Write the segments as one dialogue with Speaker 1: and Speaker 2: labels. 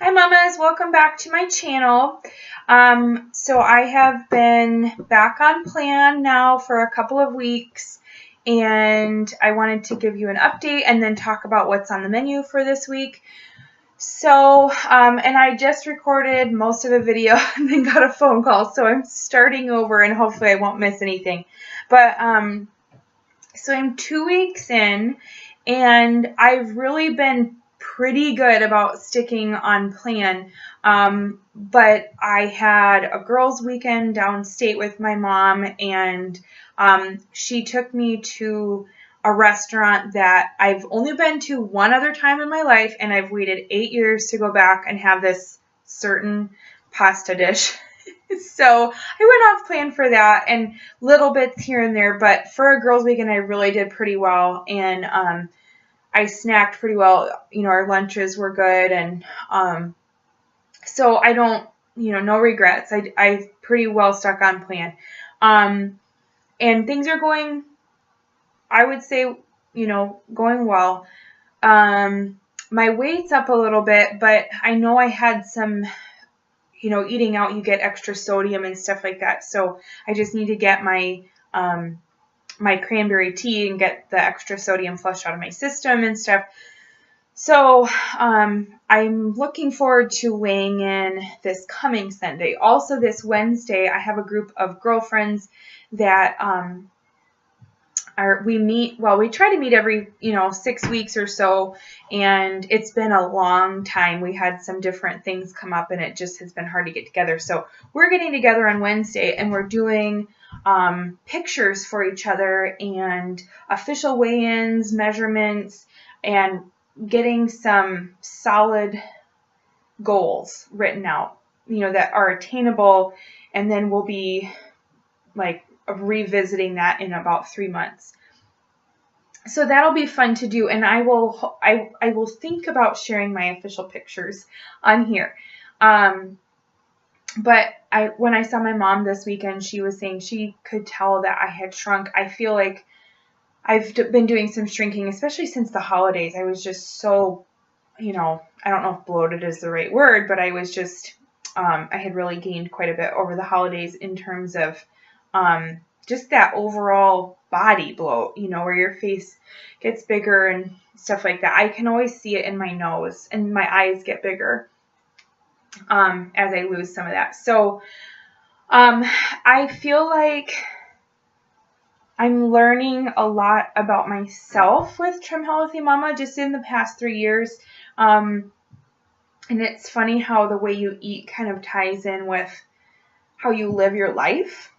Speaker 1: Hi mamas, welcome back to my channel. So I have been back on plan now for a couple of weeks, and I wanted to give you an update and then talk about what's on the menu for this week. So, and I just recorded most of the video and then got a phone call, so I'm starting over and hopefully I won't miss anything. But, so I'm 2 weeks in, and I've really been pretty good about sticking on plan. But I had a girls' weekend downstate with my mom, and she took me to a restaurant that I've only been to one other time in my life, and I've waited 8 years to go back and have this certain pasta dish. So I went off plan for that and little bits here and there, but for a girls' weekend, I really did pretty well, and I snacked pretty well. You know, our lunches were good, and so I don't, no regrets. I pretty well stuck on plan, and things are going, I would say, going well. My weight's up a little bit, but I know I had some, eating out, you get extra sodium and stuff like that. So I just need to get my my cranberry tea and get the extra sodium flushed out of my system and stuff. So I'm looking forward to weighing in this coming Sunday. Also this Wednesday, I have a group of girlfriends that we try to meet every 6 weeks or so, and it's been a long time. We had some different things come up, and it just has been hard to get together. So we're getting together on Wednesday, and we're doing pictures for each other and official weigh-ins, measurements, and getting some solid goals written out, that are attainable, and then we'll be like revisiting that in about 3 months. So that'll be fun to do, and I will think about sharing my official pictures on here. But when I saw my mom this weekend, she was saying she could tell that I had shrunk. I feel like I've been doing some shrinking, especially since the holidays. I was just so, I don't know if bloated is the right word, but I was just, I had really gained quite a bit over the holidays in terms of just that overall body bloat, where your face gets bigger and stuff like that. I can always see it in my nose, and my eyes get bigger as I lose some of that. So I feel like I'm learning a lot about myself with Trim Healthy Mama just in the past 3 years. And it's funny how the way you eat kind of ties in with how you live your life.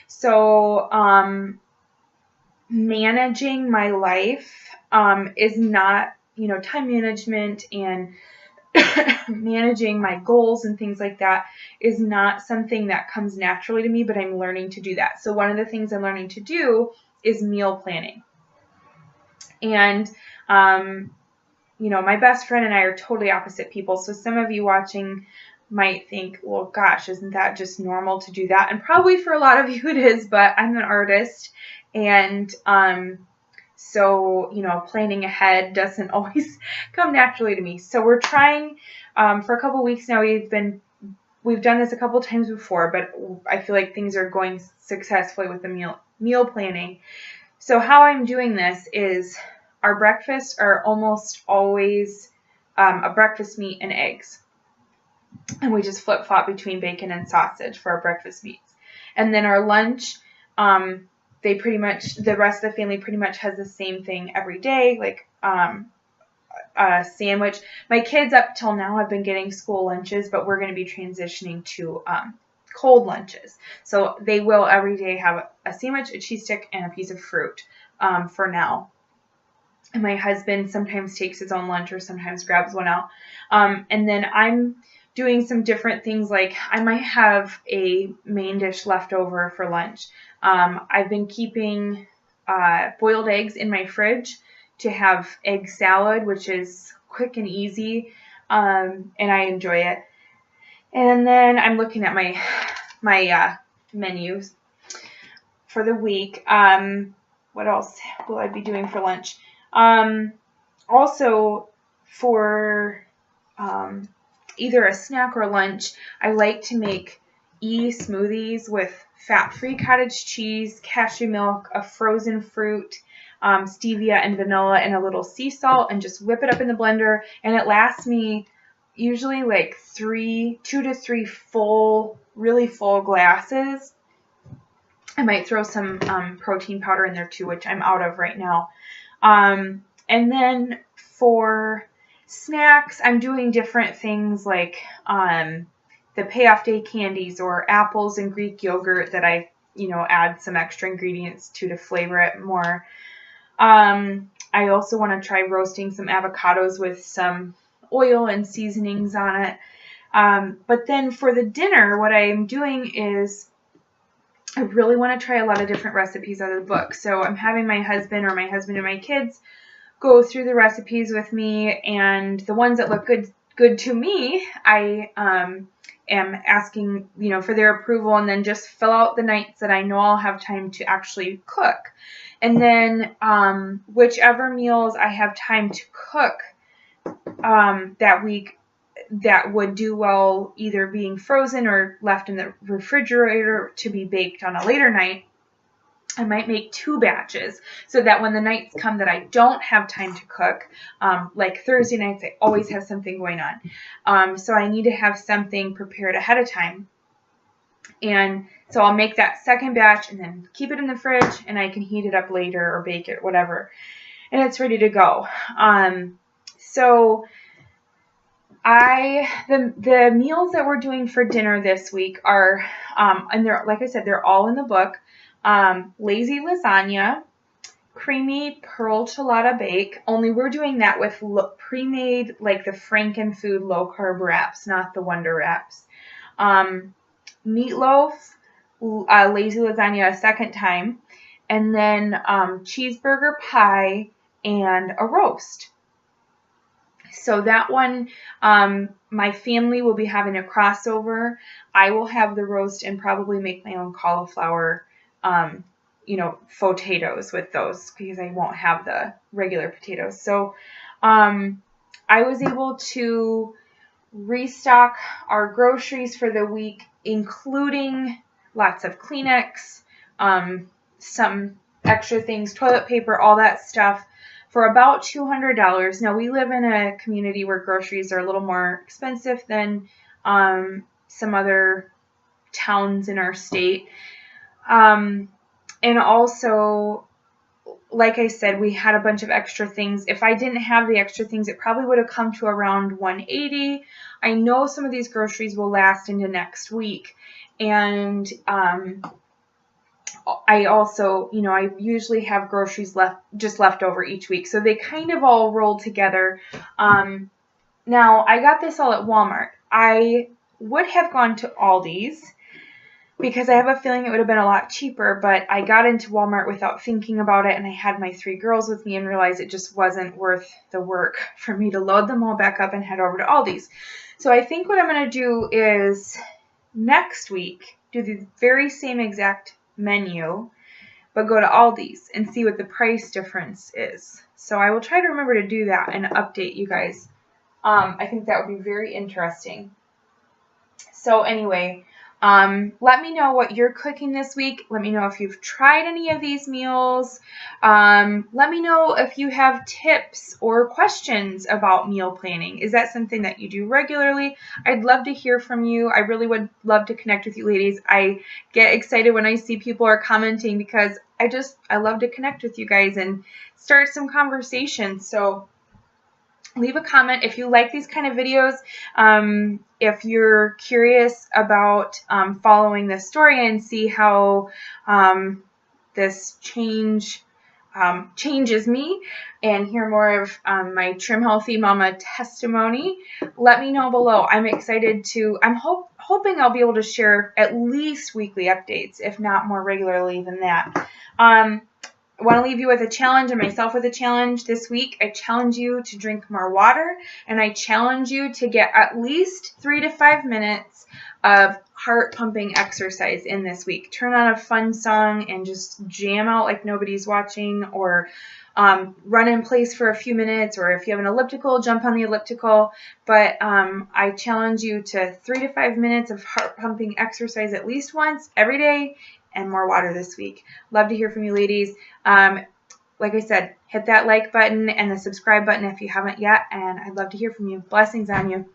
Speaker 1: So managing my life is not, time management and managing my goals and things like that is not something that comes naturally to me, but I'm learning to do that. So one of the things I'm learning to do is meal planning. And, my best friend and I are totally opposite people. So some of you watching might think, well, gosh, isn't that just normal to do that? And probably for a lot of you it is, but I'm an artist, and so, planning ahead doesn't always come naturally to me. So we're trying for a couple weeks now. We've done this a couple times before, but I feel like things are going successfully with the meal planning. So how I'm doing this is our breakfasts are almost always a breakfast meat and eggs. And we just flip-flop between bacon and sausage for our breakfast meats. And then our lunch, the rest of the family pretty much has the same thing every day, like a sandwich. My kids up till now have been getting school lunches, but we're going to be transitioning to cold lunches. So they will every day have a sandwich, a cheese stick, and a piece of fruit for now. And my husband sometimes takes his own lunch or sometimes grabs one out. And then I'm doing some different things, like I might have a main dish left over for lunch. I've been keeping boiled eggs in my fridge to have egg salad, which is quick and easy, and I enjoy it. And then I'm looking at my menus for the week. What else will I be doing for lunch? Also for either a snack or lunch, I like to make smoothies with fat-free cottage cheese, cashew milk, a frozen fruit, stevia and vanilla, and a little sea salt, and just whip it up in the blender. And it lasts me usually like 2 to 3 really full glasses. I might throw some protein powder in there too, which I'm out of right now. And then for snacks, I'm doing different things like the payoff day candies or apples and Greek yogurt that I, add some extra ingredients to flavor it more. I also want to try roasting some avocados with some oil and seasonings on it. But then for the dinner, what I'm doing is I really want to try a lot of different recipes out of the book. So I'm having my husband or my husband and my kids go through the recipes with me, and the ones that look good to me, I am asking, for their approval, and then just fill out the nights that I know I'll have time to actually cook. And then whichever meals I have time to cook that week that would do well either being frozen or left in the refrigerator to be baked on a later night, I might make 2 batches so that when the nights come that I don't have time to cook, like Thursday nights, I always have something going on. So I need to have something prepared ahead of time. And so I'll make that second batch and then keep it in the fridge, and I can heat it up later or bake it, whatever. And it's ready to go. So the meals that we're doing for dinner this week are, and they're, like I said, they're all in the book. Lazy lasagna, creamy pearl ciabatta bake, only we're doing that with pre-made, like the Frankenfood low-carb wraps, not the Wonder Wraps. Meatloaf, lazy lasagna a second time, and then cheeseburger pie and a roast. So that one, my family will be having a crossover. I will have the roast and probably make my own cauliflower potatoes with those because I won't have the regular potatoes. So I was able to restock our groceries for the week, including lots of Kleenex, some extra things, toilet paper, all that stuff, for about $200. Now, we live in a community where groceries are a little more expensive than some other towns in our state. And also, like I said, we had a bunch of extra things. If I didn't have the extra things, it probably would have come to around $180. I know some of these groceries will last into next week. And I also, I usually have groceries left over each week. So they kind of all roll together. Now, I got this all at Walmart. I would have gone to Aldi's because I have a feeling it would have been a lot cheaper, but I got into Walmart without thinking about it, and I had my 3 girls with me and realized it just wasn't worth the work for me to load them all back up and head over to Aldi's. So I think what I'm going to do is next week do the very same exact menu, but go to Aldi's and see what the price difference is. So I will try to remember to do that and update you guys. I think that would be very interesting. So anyway, let me know what you're cooking this week. Let me know if you've tried any of these meals. Let me know if you have tips or questions about meal planning. Is that something that you do regularly? I'd love to hear from you. I really would love to connect with you ladies. I get excited when I see people are commenting because I love to connect with you guys and start some conversations. So leave a comment if you like these kind of videos. If you're curious about following this story and see how this changes me and hear more of my Trim Healthy Mama testimony, let me know below. I'm excited to, I'm hoping I'll be able to share at least weekly updates, if not more regularly than that. I want to leave you with a challenge and myself with a challenge this week. I challenge you to drink more water, and I challenge you to get at least 3 to 5 minutes of heart-pumping exercise in this week. Turn on a fun song and just jam out like nobody's watching, or run in place for a few minutes, or if you have an elliptical, jump on the elliptical. But I challenge you to 3 to 5 minutes of heart pumping exercise at least once every day, and more water this week. Love to hear from you, ladies. Like I said, hit that like button and the subscribe button if you haven't yet, and I'd love to hear from you. Blessings on you.